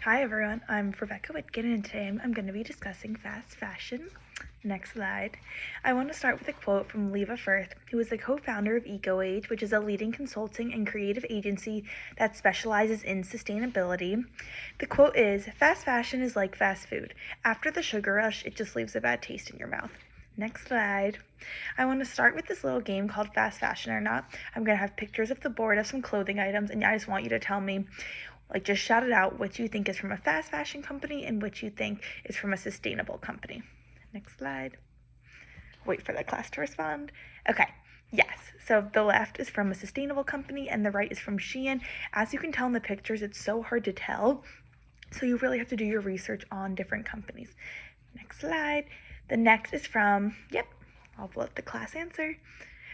Hi everyone, I'm Rebecca Whitkin and today I'm going to be discussing fast fashion. Next slide. I want to start with a quote from Leva Firth, who is the co-founder of EcoAge, which is a leading consulting and creative agency that specializes in sustainability. The quote is, "Fast fashion is like fast food. After the sugar rush, it just leaves a bad taste in your mouth." Next slide. I want to start with this little game called Fast Fashion or Not. I'm going to have pictures of the board of some clothing items, and I just want you to tell me, just shout it out, which you think is from a fast fashion company and which you think is from a sustainable company. Next slide. Wait for the class to respond. Okay, yes. So the left is from a sustainable company and the right is from Shein. As you can tell in the pictures, it's so hard to tell. So you really have to do your research on different companies. Next slide. The next is from, I'll let the class answer.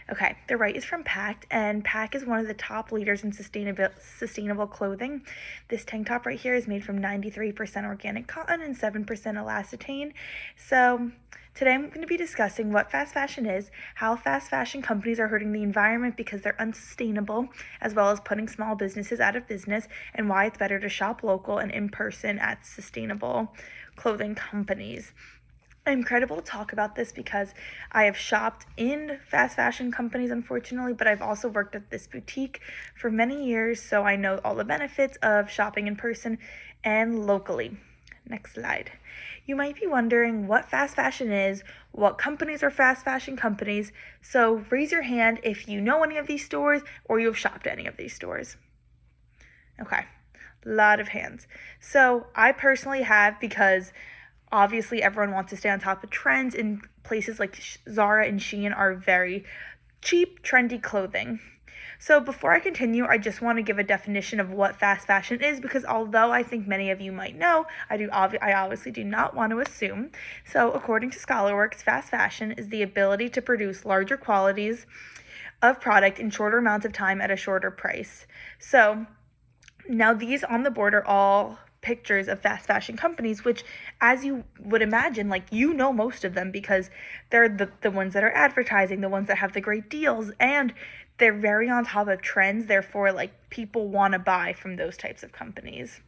Okay, the right is from Pact, and Pact is one of the top leaders in sustainable clothing. This tank top right here is made from 93% organic cotton and 7% elastane. So today I'm going to be discussing what fast fashion is, how fast fashion companies are hurting the environment because they're unsustainable, as well as putting small businesses out of business, and why it's better to shop local and in person at sustainable clothing companies. I'm incredible to talk about this because I have shopped in fast fashion companies, unfortunately, but I've also worked at this boutique for many years, so I know all the benefits of shopping in person and locally. Next slide. You might be wondering what fast fashion is, what companies are fast fashion companies, so raise your hand if you know any of these stores or you've shopped at any of these stores. Okay, a lot of hands. So I personally have, because obviously everyone wants to stay on top of trends, and places like Zara and Shein are very cheap, trendy clothing. So before I continue, I just want to give a definition of what fast fashion is, because although I think many of you might know, I obviously do not want to assume. So according to ScholarWorks, fast fashion is the ability to produce larger quantities of product in shorter amounts of time at a shorter price. So now these on the board are all pictures of fast fashion companies, which, as you would imagine, most of them because they're the ones that are advertising, the ones that have the great deals, and they're very on top of trends. Therefore, people want to buy from those types of companies.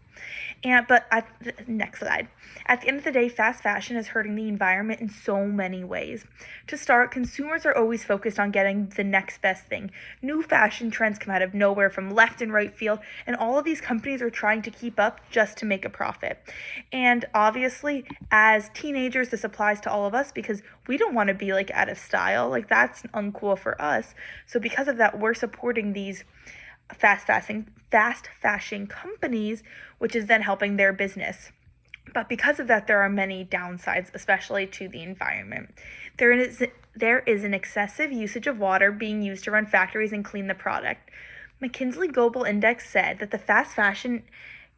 Next slide. At the end of the day, fast fashion is hurting the environment in so many ways. To start, consumers are always focused on getting the next best thing. New fashion trends come out of nowhere from left and right field, and all of these companies are trying to keep up just to make a profit. And obviously, as teenagers, this applies to all of us because we don't want to be out of style. That's uncool for us. So because of that, we're supporting these fast fashion companies, which is then helping their business. But because of that, there are many downsides, especially to the environment. There is an excessive usage of water being used to run factories and clean the product. McKinsey Global Index said that the fast fashion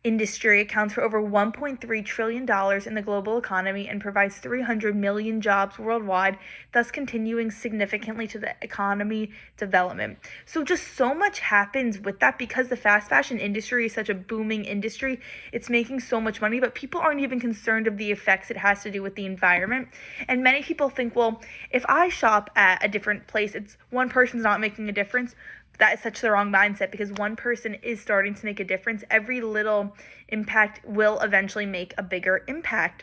industry accounts for over $1.3 trillion in the global economy and provides 300 million jobs worldwide, thus contributing significantly to the economy development. So just so much happens with that because the fast fashion industry is such a booming industry. It's making so much money, but people aren't even concerned of the effects it has to do with the environment. And many people think, well, if I shop at a different place, it's one person's not making a difference. That is such the wrong mindset, because one person is starting to make a difference. Every little impact will eventually make a bigger impact.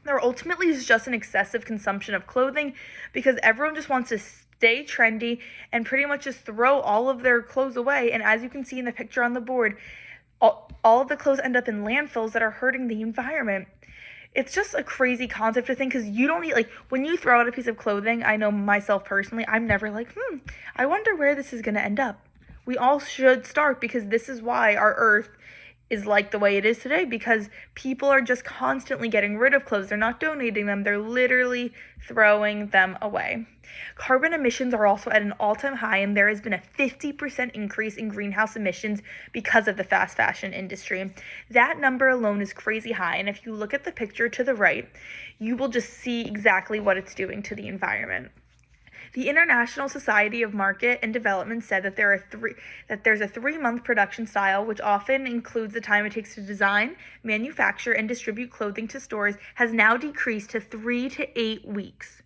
There ultimately is just an excessive consumption of clothing because everyone just wants to stay trendy and pretty much just throw all of their clothes away. And as you can see in the picture on the board, all of the clothes end up in landfills that are hurting the environment. It's just a crazy concept to think, because you don't need, when you throw out a piece of clothing, I know myself personally, I'm never I wonder where this is going to end up. We all should start, because this is why our earth is the way it is today, because people are just constantly getting rid of clothes. They're not donating them. They're literally throwing them away. Carbon emissions are also at an all-time high, and there has been a 50% increase in greenhouse emissions because of the fast fashion industry. That number alone is crazy high, and if you look at the picture to the right, you will just see exactly what it's doing to the environment. The International Society of Market and Development said that there's a 3-month production style, which often includes the time it takes to design, manufacture, and distribute clothing to stores, has now decreased to 3 to 8 weeks.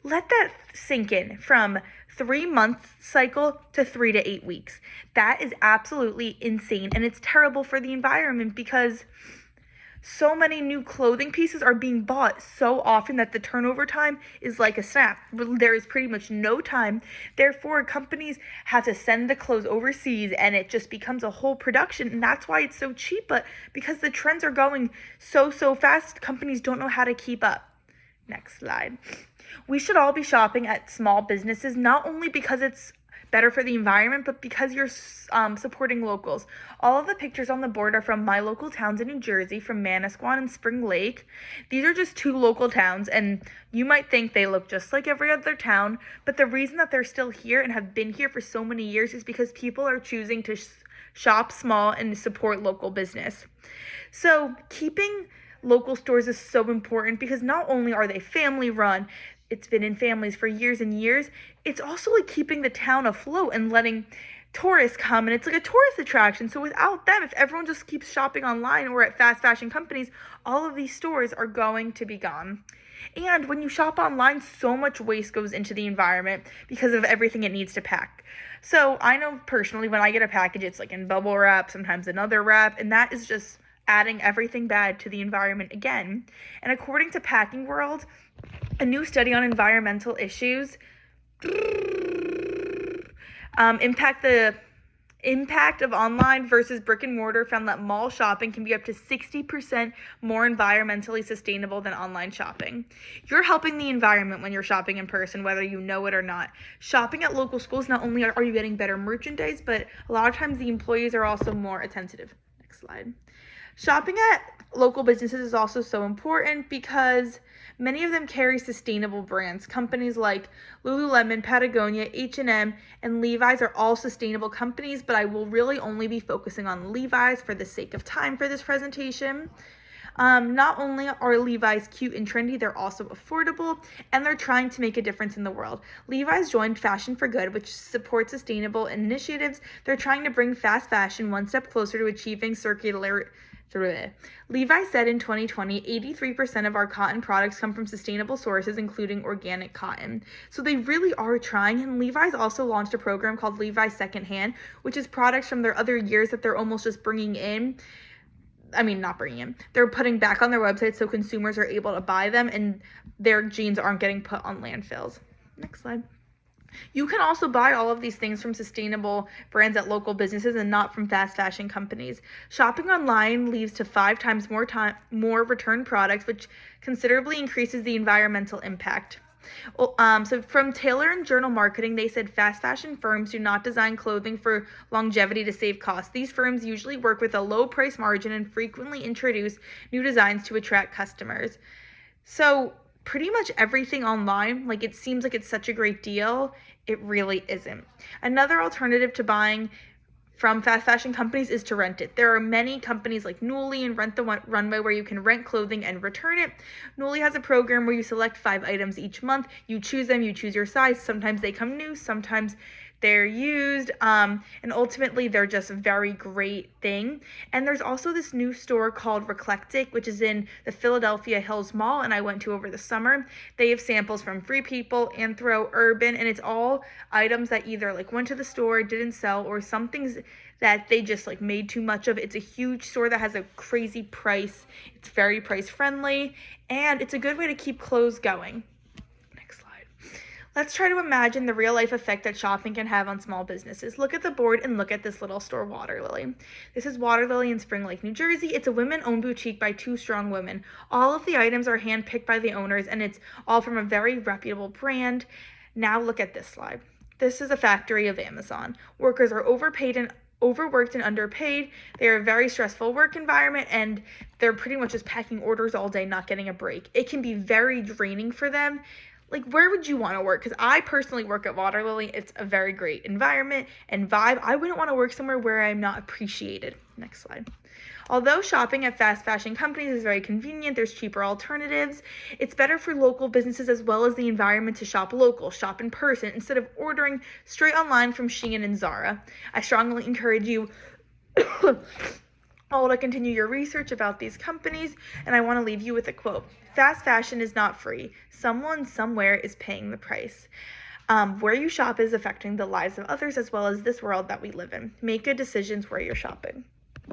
Let that sink in, from 3-month cycle to 3 to 8 weeks. That is absolutely insane, and it's terrible for the environment because So many new clothing pieces are being bought so often that the turnover time is like a snap. There is pretty much no time. Therefore, companies have to send the clothes overseas and it just becomes a whole production. And that's why it's so cheap. But because the trends are going so fast, companies don't know how to keep up. Next slide. We should all be shopping at small businesses, not only because it's better for the environment, but because you're supporting locals. All of the pictures on the board are from my local towns in New Jersey, from Manasquan and Spring Lake. These are just 2 local towns, and you might think they look just like every other town, but the reason that they're still here and have been here for so many years is because people are choosing to shop small and support local business. So keeping local stores is so important because not only are they family run, it's been in families for years and years, it's also like keeping the town afloat and letting tourists come, and it's like a tourist attraction. So without them, if everyone just keeps shopping online or at fast fashion companies, all of these stores are going to be gone. And when you shop online, so much waste goes into the environment because of everything it needs to pack. So I know personally when I get a package, it's like in bubble wrap, sometimes another wrap, and that is just adding everything bad to the environment again. And according to Packing World, a new study on environmental issues impact of online versus brick and mortar found that mall shopping can be up to 60% more environmentally sustainable than online shopping. You're helping the environment when you're shopping in person, whether you know it or not. Shopping at local schools, not only are you getting better merchandise, but a lot of times the employees are also more attentive. Next slide. Shopping at local businesses is also so important because many of them carry sustainable brands. Companies like Lululemon, Patagonia, H&M, and Levi's are all sustainable companies, but I will really only be focusing on Levi's for the sake of time for this presentation. Not only are Levi's cute and trendy, they're also affordable, and they're trying to make a difference in the world. Levi's joined Fashion for Good, which supports sustainable initiatives. They're trying to bring fast fashion one step closer to achieving circular. Levi said in 2020, 83% of our cotton products come from sustainable sources, including organic cotton. So they really are trying, and Levi's also launched a program called Levi's Secondhand, which is products from their other years that they're almost just bringing in. They're putting back on their website so consumers are able to buy them and their jeans aren't getting put on landfills. Next slide. You can also buy all of these things from sustainable brands at local businesses and not from fast fashion companies. Shopping online leads to 5 times more return products, which considerably increases the environmental impact. So from Taylor & Journal Marketing, they said fast fashion firms do not design clothing for longevity to save costs. These firms usually work with a low price margin and frequently introduce new designs to attract customers. So pretty much everything online, like it seems like it's such a great deal, it really isn't. Another alternative to buying from fast fashion companies is to rent it. There are many companies like Nuuly and Rent the Runway where you can rent clothing and return it. Nuuly has a program where you select 5 items each month. You choose them, you choose your size. Sometimes they come new, sometimes they're used, and ultimately they're just a very great thing. And there's also this new store called Reclectic, which is in the Philadelphia Hills Mall, and I went to over the summer. They have samples from Free People, Anthro, Urban, and it's all items that either like went to the store, didn't sell, or some things that they just like made too much of. It's a huge store that has a crazy price. It's very price friendly, and it's a good way to keep clothes going. Let's try to imagine the real-life effect that shopping can have on small businesses. Look at the board and look at this little store, Water Lily. This is Water Lily in Spring Lake, New Jersey. It's a women-owned boutique by 2 strong women. All of the items are handpicked by the owners, and it's all from a very reputable brand. Now look at this slide. This is a factory of Amazon. Workers are overworked and underpaid. They are a very stressful work environment, and they're pretty much just packing orders all day, not getting a break. It can be very draining for them. Like, where would you want to work? Because I personally work at Water Lily. It's a very great environment and vibe. I wouldn't want to work somewhere where I'm not appreciated. Next slide. Although shopping at fast fashion companies is very convenient, there's cheaper alternatives. It's better for local businesses as well as the environment to shop local, shop in person, instead of ordering straight online from Shein and Zara. I strongly encourage you all to continue your research about these companies, and I want to leave you with a quote. Fast fashion is not free. Someone somewhere is paying the price. Where you shop is affecting the lives of others as well as this world that we live in. Make good decisions where you're shopping.